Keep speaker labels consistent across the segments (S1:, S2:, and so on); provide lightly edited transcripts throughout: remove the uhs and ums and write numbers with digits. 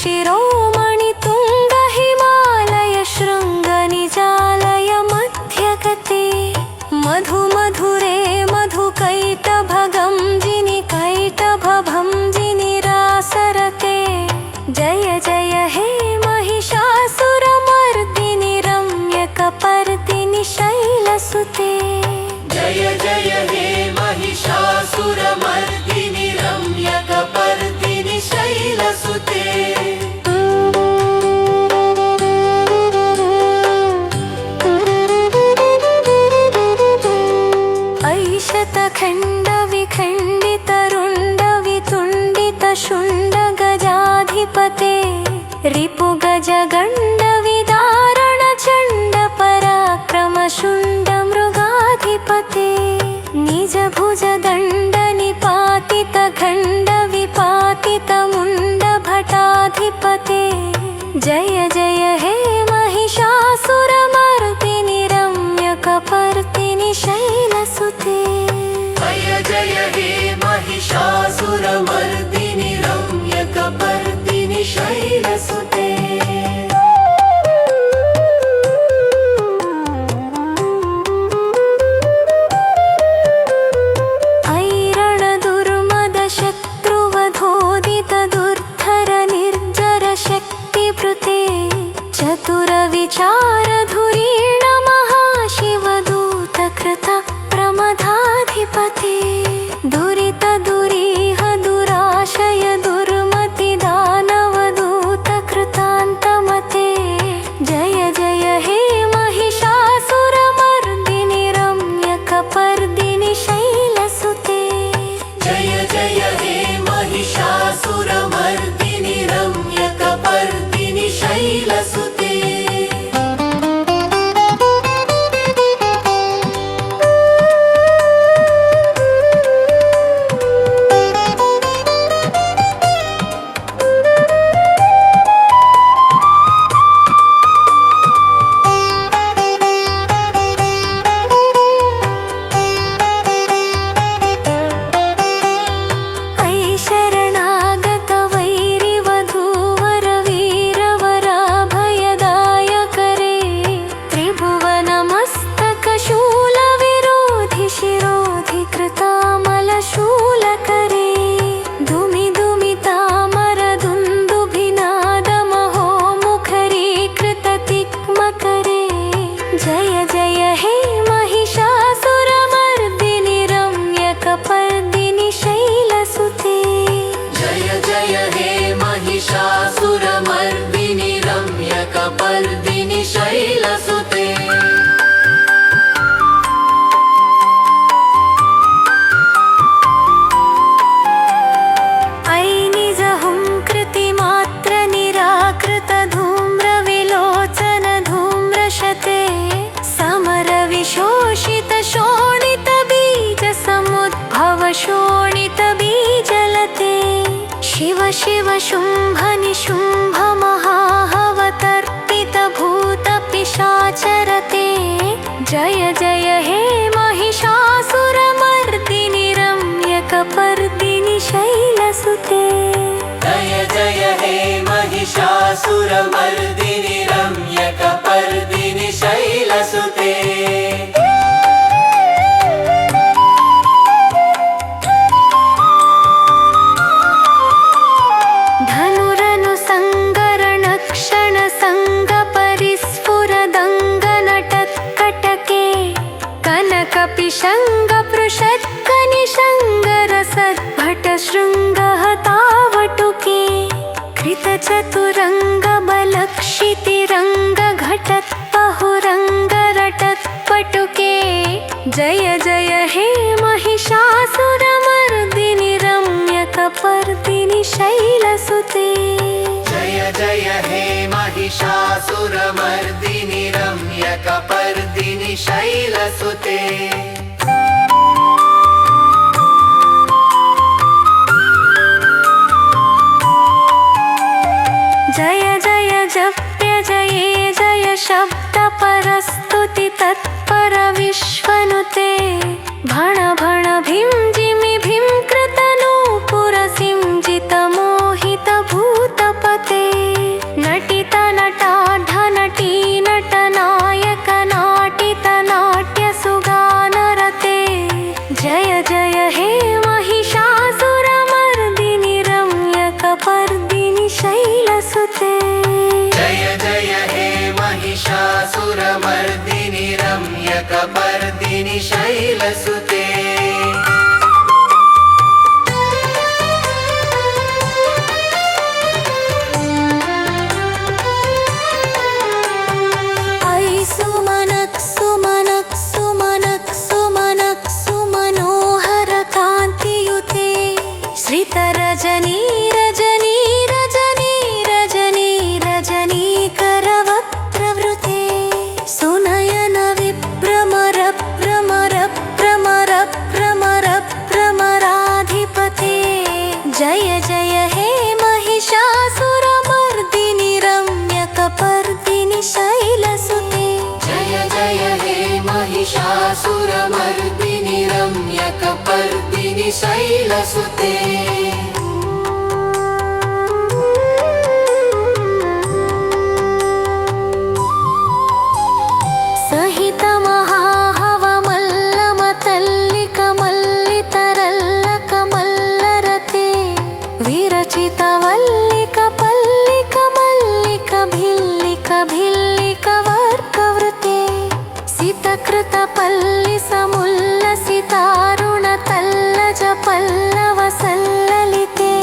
S1: शिरोमणि तुंग हिमालय शृंग निजालय मध्यगते मधु मधुरे मधु कैटभगं जिनि कैटभं जिनि रासरते जय जय हे महिषासुरमर्दिनि रम्यकपर्दिनि शैलसुते
S2: जय जय हे महिषासुरमर्दिनि रम्यकपर्दिनि शैलसुते
S1: ऐशतखण्ड विखण्डित रुण्ड वितुण्डित शुण्ड गजाधिपते रिपु गज गण्ड विदारण चण्ड पराक्रम शुण्ड मृगाधिपते निज भुज दण्ड निपातित खण्ड विपातित मुण्ड भटाधिपते जय जय हे महिषासुरमर्दिनि रम्यकपर्दिनि शैलसुते
S2: जय जय हे महिषासुरमर्दिनि रम्यकपर्दिनि शैलसुते
S1: ऐरण दुर्मद शत्रुवधोदित दुर्धर निर्जर शक्तिभृते चतुर विचार धुरीण महाशिवदूत कृत प्रमदाधिपते दुरित दुरीह दुराशय दुर्मति दानवदूत कृतान्तमते जय जय हे महिषासुरमर्दिनि रम्यकपर्दिनि शैलसुते
S2: जय जय हे महिषासुरमर्दिनि रम्यकपर्दिनि शैलसुते
S1: शरणागत वैरिवधूवर वीरवराभयदायकरे त्रिभुवनमस्तकशूलविरोधि शिरोधि कृतामलशूलकरे धुमि धुमितामरदुन्दुभिनादमहो मुखरीकृततिक्मकरे जय जय हे महिषासुरमर्दिनि रम्यकपर्दिनि शैलसुते
S2: जय जय हे महिषासुरमर्दिनि रम्यकपर्दिनि शैलसुते
S1: ऐनिजहुं कृतिमात्र निराकृत धूम्रविलोचन धूम्रशते समर विशोषित शोणित बीज समुद्भव शोणित बीजलते शिव शिव शुम्भ निशुम्भ महाहवतर्पित भूत पिशाचरते जय जय हे महिषासुरमर्दिनि रम्यकपर्दिनि शैलसुते
S2: जय जय हे महिषासुरमर्दिनि रम्यकपर्दिनि शैलसुते
S1: धनुरनुसङ्गरणक्षण सङ्गपरिस्फुरदङ्गनटत्कटके कनकपिशङ्गपृषत्कनिशङ्गरसद्भटशृङ्गहतावटुके कृतचतुरङ्गबलक्षितिरङ्गघटत्पहुरङ्गरटत्पटुके जय जय हे महिषासुरमर्दिनि रम्यकपर्दिनि शैलसुते
S2: जय जय हे महिषासुरमर्दिनि रम्यकपर्दिनि शैलसुते
S1: जय जय जप्य जये जय शब्द परस्तुति तत्पर विश्वनुते भण भण भीम जिमि भीम कृतनूपुर सिंजित मोहित भूतपते
S2: हिरण्यकपर्दिनि शैलसुते
S1: रजनी रजनी रजनी रजनी रजनी करवक्त्रवृते सुनयन विभ्रमर भ्रमर भ्रमर भ्रमर भ्रमराधिपते जय जय हे महिषासुरमर्दिनि रम्यकपर्दिनि शैलसुते
S2: जय जय हे महिषासुरमर्दिनि रम्यकपर्दिनि शैलसुते
S1: विरचितवल्लिक पल्लिक मल्लिक भिल्लिक भिल्लिक वर्कवृते सितकृत पल्लि समुल्लसितारुण तल्लज पल्लव सल्ललिते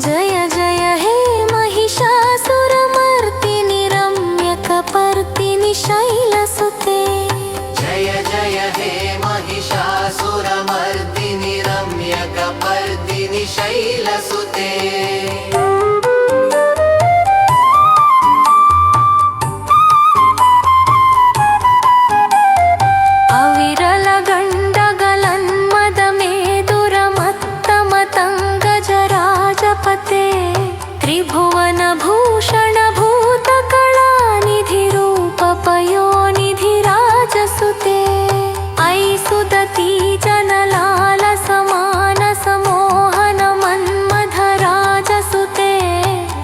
S1: जय जय हे महिषासुरमर्दिनि रम्यकपर्दिनि शैलसुते
S2: जय जय हे महिषासुरमर्दिनि रम्यकपर्दिनि शैलसुते
S1: त्रिभुवन भूषण भूतकलानिधि रूप पयोनिधि राजसुते ऐसुदती जनलाल समान समोहन मन्मथ राजसुते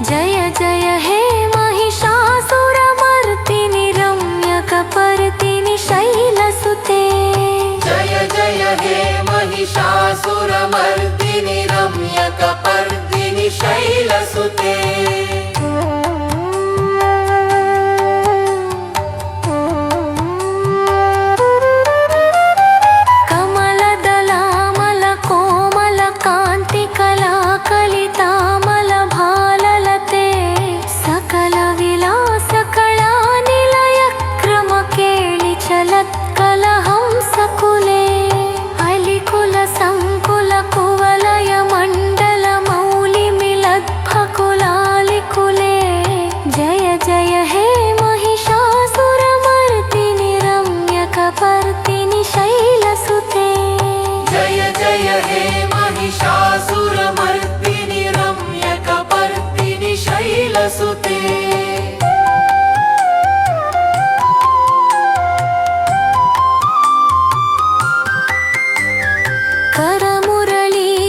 S1: जय जय हे महिषासुरमर्दिनि रम्यकपर्दिनि शैलसुते
S2: जय जय हे महिषासुरमर्दिनि रम्यकपर्दिनि शैलसुते
S1: कमलदलामल कोमल कान्ति कलाकलितामल भाललते सकल विलास कला निलय क्रम केळि चलत्कलहंसकुले अलिकुल संकुल कुवलय मण्डल मौलिमिलद्भकुलालिकुले जय जय हे महिषासुरमर्दिनि रम्यकपर्दिनि शैलसुते
S2: जय जय हे महिषासुरमर्दिनि रम्यकपर्दिनि शैलसुते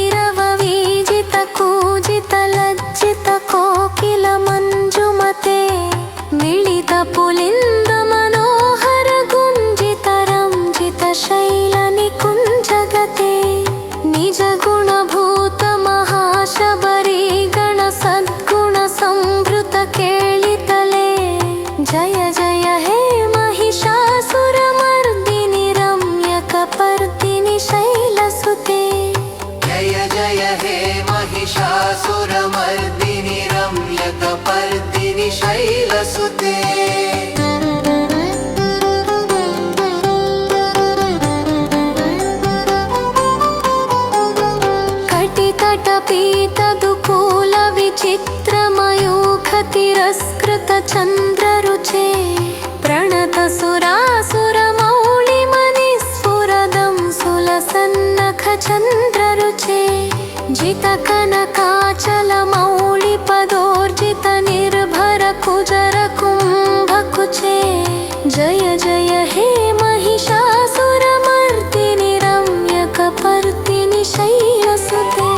S1: करमुरलीरववीजित कूजित लज्जित कोकिल मञ्जुमते मिलित पुलिन्द मनोहर गुञ्जित रञ्जित शैल निकुञ्जगते निज गुणभूत महाशबरी गण सद्गुण संभृत केळितले जय जय हे महिषासुरमर्दिनि रम्यकपर्दिनि शैलसुते
S2: जय जय हे महिषासुरमर्दिनि रम्यकपर्दिनि शैलसुते
S1: कटितटपीतदुकूल विचित्रमयूख तिरस्कृत चन्द्ररुचे प्रणत सुरासुरमौलिमनिस्फुरदं सुलसन्नख चन्द्ररुचे जित कनकाचल मौळि पदोर्जित निर्भर कुजर कुम्भकुचे जय जय हे महिषासुरमर्दिनि रम्यकपर्दिनि शैलसुते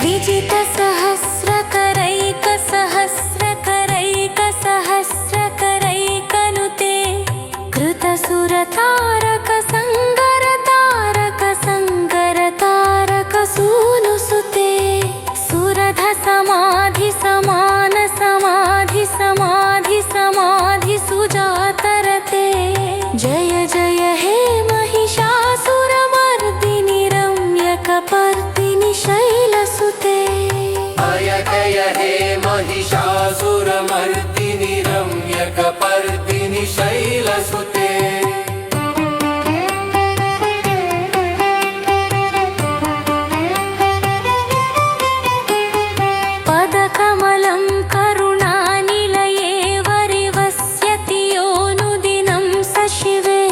S1: विजित सहस्रकरैक सहस्रकरैक सहस्रकरैकनुते कृतसुरतारक
S2: हे महिषासुरमर्दिनि रम्यकपर्दिनि शैलसुते
S1: पदकमलं करुणानिलये वरिवस्यति योऽनुदिनं स शिवे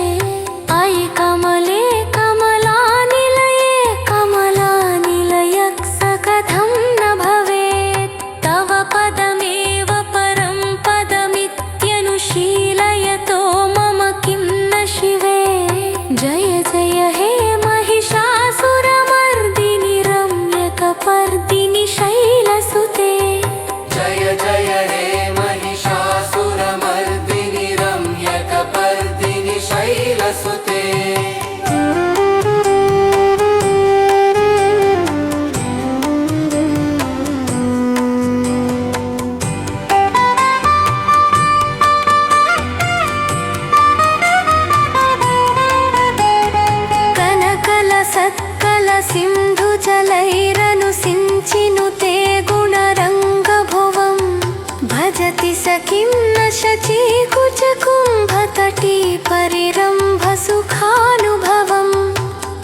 S1: अयि कमले कमलानिलये कमलानिलयः स कथं न भवेत् तव पदमेव परं पदमित्यनुशीलयतो मम किं न शिवे जय जय हे महिषासुरमर्दिनि रम्यकपर्दिनि शैलसुते
S2: जय जय हे महिषासुरमर्दिनि रम्यकपर्दिनि शैलसुते
S1: कनकलसत्कल सिन्धुजलैरनुसिञ्चिनुते गुणरङ्गभुवं भजति स किं न शचीकुचकुम्भतटी परिरम्भसुखानुभवं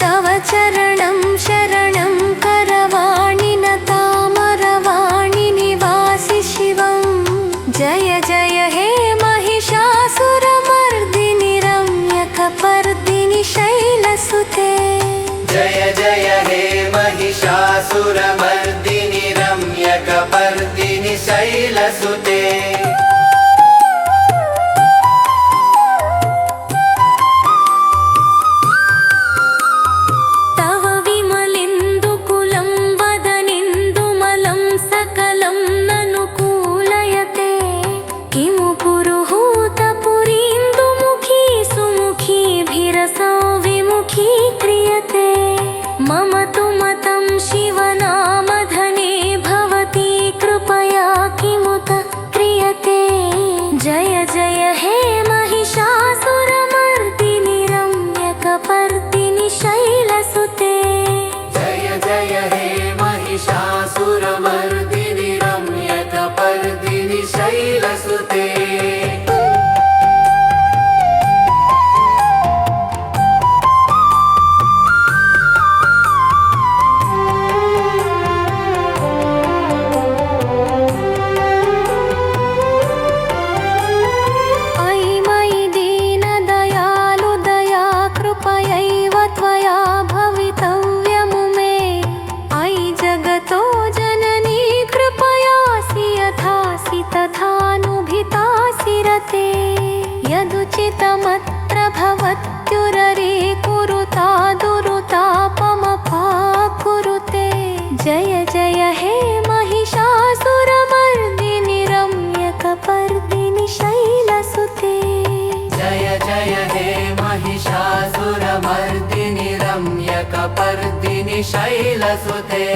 S1: तव चरणं शरणं करवाणि न तामरवाणि निवासि शिवं जय जय हे महिषासुरमर्दिनि रम्यकपर्दिनि शैलसुते
S2: जय जय हे महिषासुरमर्दिनि रम्यकपर्दिनि शैलसुते
S1: तव विमलेन्दुकुलं वदनेन्दुमलं सकलं ननुकूलयते किमु पुरुहूतपुरीन्दुमुखी सुमुखीभिरसौ विमुखी क्रियते मम तु मतं शिवनामधने भवती कृपया किमुत क्रियते जय जय हे महिषासुरमर्दिनि रम्यकपर्दिनि शैलसुते
S2: जय जय हे महिषासुरमर्दिनि रम्यकपर्दिनि शैलसुते
S1: अयि मयि दीनदयालु दया कृपयैव त्वया भवितव्यमुमे अयि जगतो जननी कृपयासि यथासि तथानुभितासि रते यदुचितमत्र भवत्युररे कुरुता दुरुतापमपाकुरुते जय जय हे महिषासुरमर्दिनि रम्यकपर्दिनि शैलसुते
S2: जय जय हे महिषासुरमर्दिनि रम्यकपर्दिनि शैलसुते